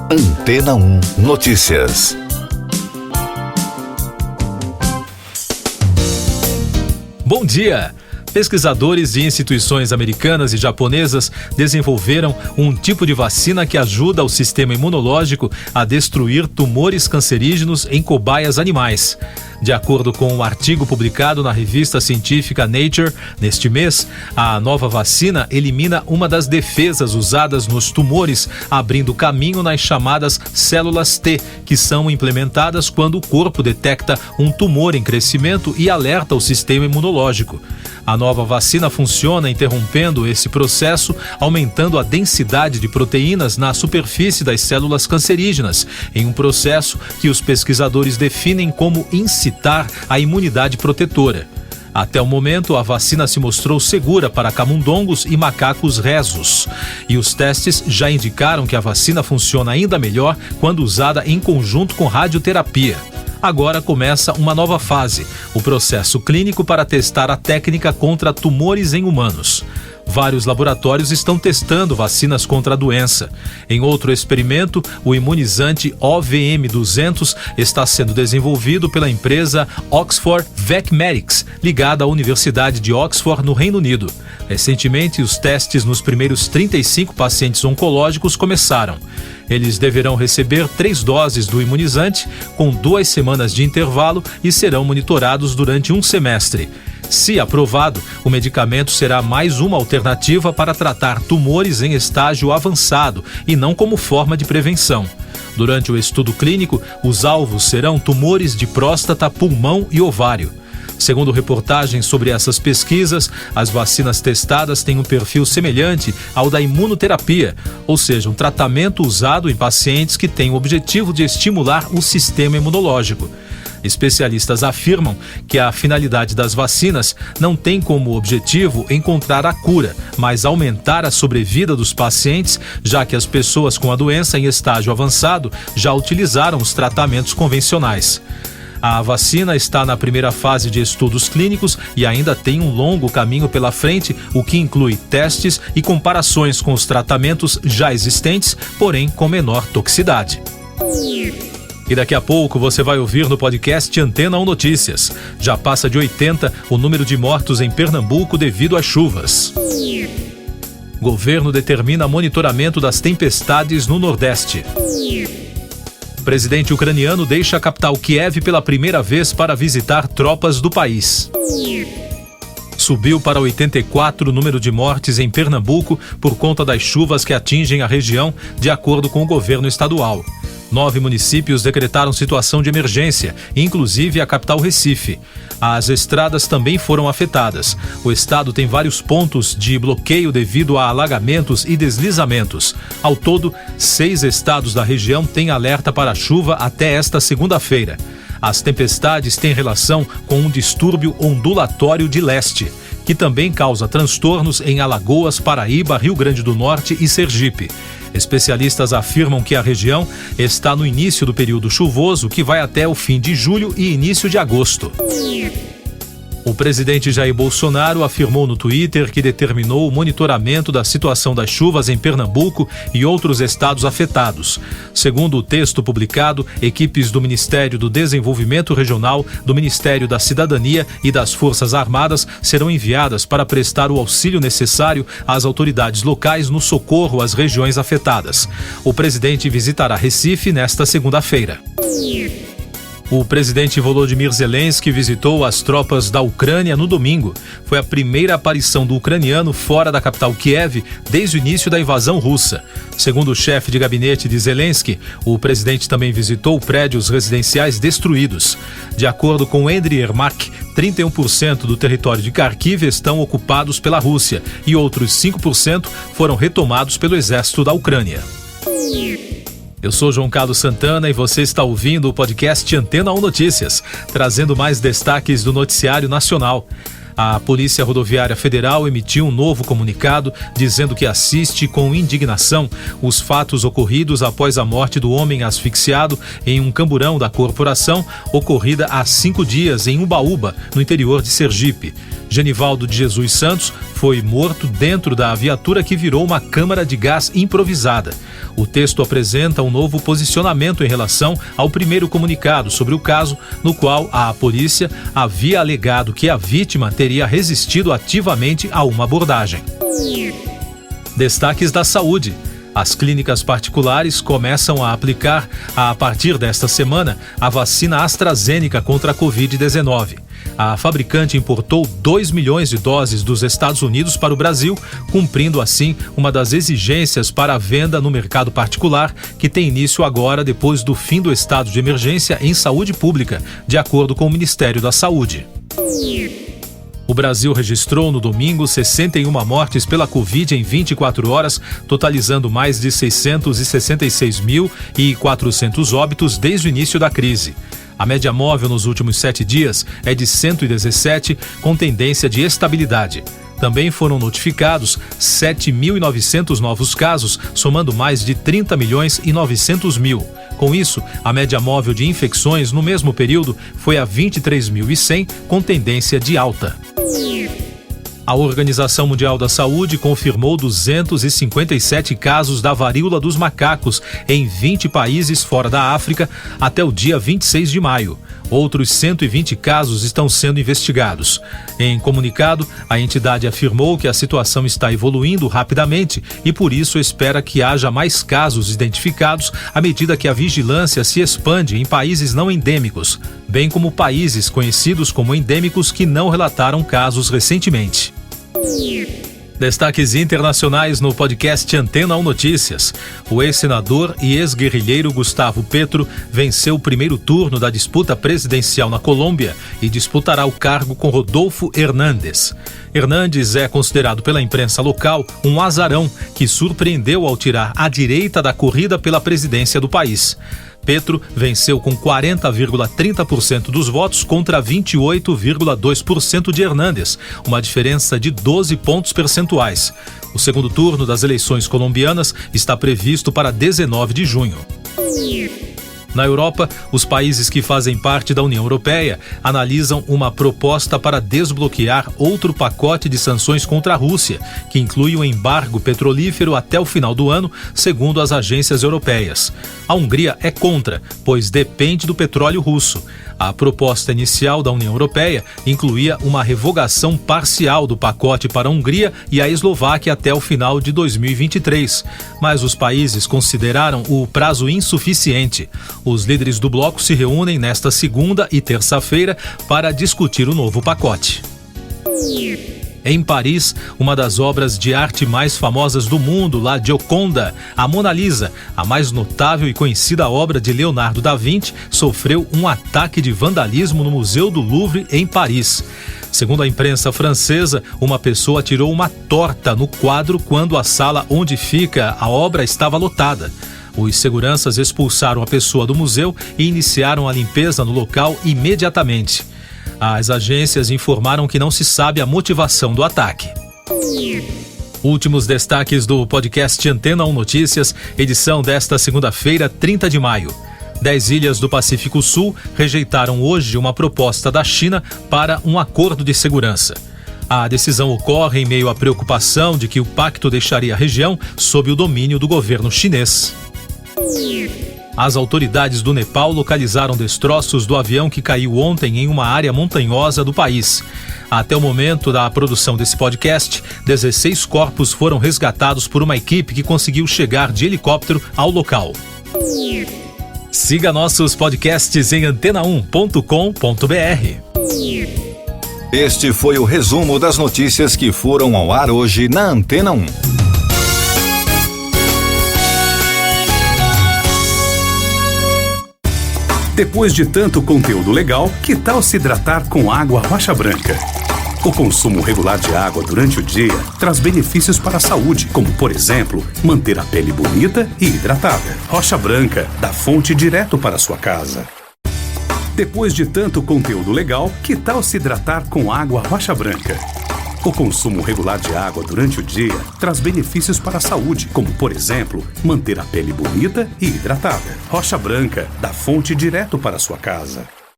Antena 1 Notícias. Bom dia! Pesquisadores de instituições americanas e japonesas desenvolveram um tipo de vacina que ajuda o sistema imunológico a destruir tumores cancerígenos em cobaias animais. De acordo com um artigo publicado na revista científica Nature, neste mês, a nova vacina elimina uma das defesas usadas nos tumores, abrindo caminho nas chamadas células T, que são implementadas quando o corpo detecta um tumor em crescimento e alerta o sistema imunológico. A nova vacina funciona interrompendo esse processo, aumentando a densidade de proteínas na superfície das células cancerígenas, em um processo que os pesquisadores definem como incitar a imunidade protetora. Até o momento, a vacina se mostrou segura para camundongos e macacos rhesus. E os testes já indicaram que a vacina funciona ainda melhor quando usada em conjunto com radioterapia. Agora começa uma nova fase, o processo clínico para testar a técnica contra tumores em humanos. Vários laboratórios estão testando vacinas contra a doença. Em outro experimento, o imunizante OVM200 está sendo desenvolvido pela empresa Oxford Vecmedics, ligada à Universidade de Oxford, no Reino Unido. Recentemente, os testes nos primeiros 35 pacientes oncológicos começaram. Eles deverão receber 3 doses do imunizante, com 2 semanas de intervalo, e serão monitorados durante um semestre. Se aprovado, o medicamento será mais uma alternativa para tratar tumores em estágio avançado e não como forma de prevenção. Durante o estudo clínico, os alvos serão tumores de próstata, pulmão e ovário. Segundo reportagens sobre essas pesquisas, as vacinas testadas têm um perfil semelhante ao da imunoterapia, ou seja, um tratamento usado em pacientes que têm o objetivo de estimular o sistema imunológico. Especialistas afirmam que a finalidade das vacinas não tem como objetivo encontrar a cura, mas aumentar a sobrevida dos pacientes, já que as pessoas com a doença em estágio avançado já utilizaram os tratamentos convencionais. A vacina está na primeira fase de estudos clínicos e ainda tem um longo caminho pela frente, o que inclui testes e comparações com os tratamentos já existentes, porém com menor toxicidade. E daqui a pouco você vai ouvir no podcast Antena 1 Notícias. Já passa de 80 o número de mortos em Pernambuco devido às chuvas. Governo determina monitoramento das tempestades no Nordeste. Presidente ucraniano deixa a capital Kiev pela primeira vez para visitar tropas do país. Subiu para 84 o número de mortes em Pernambuco por conta das chuvas que atingem a região, de acordo com o governo estadual. 9 municípios decretaram situação de emergência, inclusive a capital Recife. As estradas também foram afetadas. O estado tem vários pontos de bloqueio devido a alagamentos e deslizamentos. Ao todo, 6 estados da região têm alerta para chuva até esta segunda-feira. As tempestades têm relação com um distúrbio ondulatório de leste, que também causa transtornos em Alagoas, Paraíba, Rio Grande do Norte e Sergipe. Especialistas afirmam que a região está no início do período chuvoso, que vai até o fim de julho e início de agosto. O presidente Jair Bolsonaro afirmou no Twitter que determinou o monitoramento da situação das chuvas em Pernambuco e outros estados afetados. Segundo o texto publicado, equipes do Ministério do Desenvolvimento Regional, do Ministério da Cidadania e das Forças Armadas serão enviadas para prestar o auxílio necessário às autoridades locais no socorro às regiões afetadas. O presidente visitará Recife nesta segunda-feira. O presidente Volodymyr Zelensky visitou as tropas da Ucrânia no domingo. Foi a primeira aparição do ucraniano fora da capital Kiev desde o início da invasão russa. Segundo o chefe de gabinete de Zelensky, o presidente também visitou prédios residenciais destruídos. De acordo com Andriy Yermak, 31% do território de Kharkiv estão ocupados pela Rússia e outros 5% foram retomados pelo exército da Ucrânia. Eu sou João Carlos Santana e você está ouvindo o podcast Antena 1 Notícias, trazendo mais destaques do noticiário nacional. A Polícia Rodoviária Federal emitiu um novo comunicado dizendo que assiste com indignação os fatos ocorridos após a morte do homem asfixiado em um camburão da corporação, ocorrida há 5 dias em Umbaúba, no interior de Sergipe. Genivaldo de Jesus Santos foi morto dentro da viatura que virou uma câmara de gás improvisada. O texto apresenta um novo posicionamento em relação ao primeiro comunicado sobre o caso, no qual a polícia havia alegado que a vítima teria resistido ativamente a uma abordagem. Destaques da saúde. As clínicas particulares começam a aplicar, a partir desta semana, a vacina AstraZeneca contra a Covid-19. A fabricante importou 2 milhões de doses dos Estados Unidos para o Brasil, cumprindo assim uma das exigências para a venda no mercado particular, que tem início agora depois do fim do estado de emergência em saúde pública, de acordo com o Ministério da Saúde. O Brasil registrou no domingo 61 mortes pela Covid em 24 horas, totalizando mais de 666.400 óbitos desde o início da crise. A média móvel nos últimos 7 dias é de 117, com tendência de estabilidade. Também foram notificados 7.900 novos casos, somando mais de 30.900.000. Com isso, a média móvel de infecções no mesmo período foi a 23.100, com tendência de alta. A Organização Mundial da Saúde confirmou 257 casos da varíola dos macacos em 20 países fora da África até o dia 26 de maio. Outros 120 casos estão sendo investigados. Em comunicado, a entidade afirmou que a situação está evoluindo rapidamente e, por isso, espera que haja mais casos identificados à medida que a vigilância se expande em países não endêmicos, bem como países conhecidos como endêmicos que não relataram casos recentemente. Destaques internacionais no podcast Antena 1 Notícias. O ex-senador e ex-guerrilheiro Gustavo Petro venceu o primeiro turno da disputa presidencial na Colômbia e disputará o cargo com Rodolfo Hernández. Hernández é considerado pela imprensa local um azarão que surpreendeu ao tirar a direita da corrida pela presidência do país. Petro venceu com 40,30% dos votos contra 28,2% de Hernández, uma diferença de 12 pontos percentuais. O segundo turno das eleições colombianas está previsto para 19 de junho. Na Europa, os países que fazem parte da União Europeia analisam uma proposta para desbloquear outro pacote de sanções contra a Rússia, que inclui o embargo petrolífero até o final do ano, segundo as agências europeias. A Hungria é contra, pois depende do petróleo russo. A proposta inicial da União Europeia incluía uma revogação parcial do pacote para a Hungria e a Eslováquia até o final de 2023, mas os países consideraram o prazo insuficiente. Os líderes do bloco se reúnem nesta segunda e terça-feira para discutir o novo pacote. Em Paris, uma das obras de arte mais famosas do mundo, La Gioconda, a Mona Lisa, a mais notável e conhecida obra de Leonardo da Vinci, sofreu um ataque de vandalismo no Museu do Louvre, em Paris. Segundo a imprensa francesa, uma pessoa atirou uma torta no quadro quando a sala onde fica a obra estava lotada. Os seguranças expulsaram a pessoa do museu e iniciaram a limpeza no local imediatamente. As agências informaram que não se sabe a motivação do ataque. Últimos destaques do podcast Antena 1 Notícias, edição desta segunda-feira, 30 de maio. 10 ilhas do Pacífico Sul rejeitaram hoje uma proposta da China para um acordo de segurança. A decisão ocorre em meio à preocupação de que o pacto deixaria a região sob o domínio do governo chinês. As autoridades do Nepal localizaram destroços do avião que caiu ontem em uma área montanhosa do país. Até o momento da produção desse podcast, 16 corpos foram resgatados por uma equipe que conseguiu chegar de helicóptero ao local. Siga nossos podcasts em antena1.com.br. Este foi o resumo das notícias que foram ao ar hoje na Antena 1. Depois de tanto conteúdo legal, que tal se hidratar com água Rocha Branca? O consumo regular de água durante o dia traz benefícios para a saúde, como, por exemplo, manter a pele bonita e hidratada. Rocha Branca, da fonte direto para a sua casa. Depois de tanto conteúdo legal, que tal se hidratar com água Rocha Branca? O consumo regular de água durante o dia traz benefícios para a saúde, como, por exemplo, manter a pele bonita e hidratada. Rocha Branca, da fonte direto para a sua casa.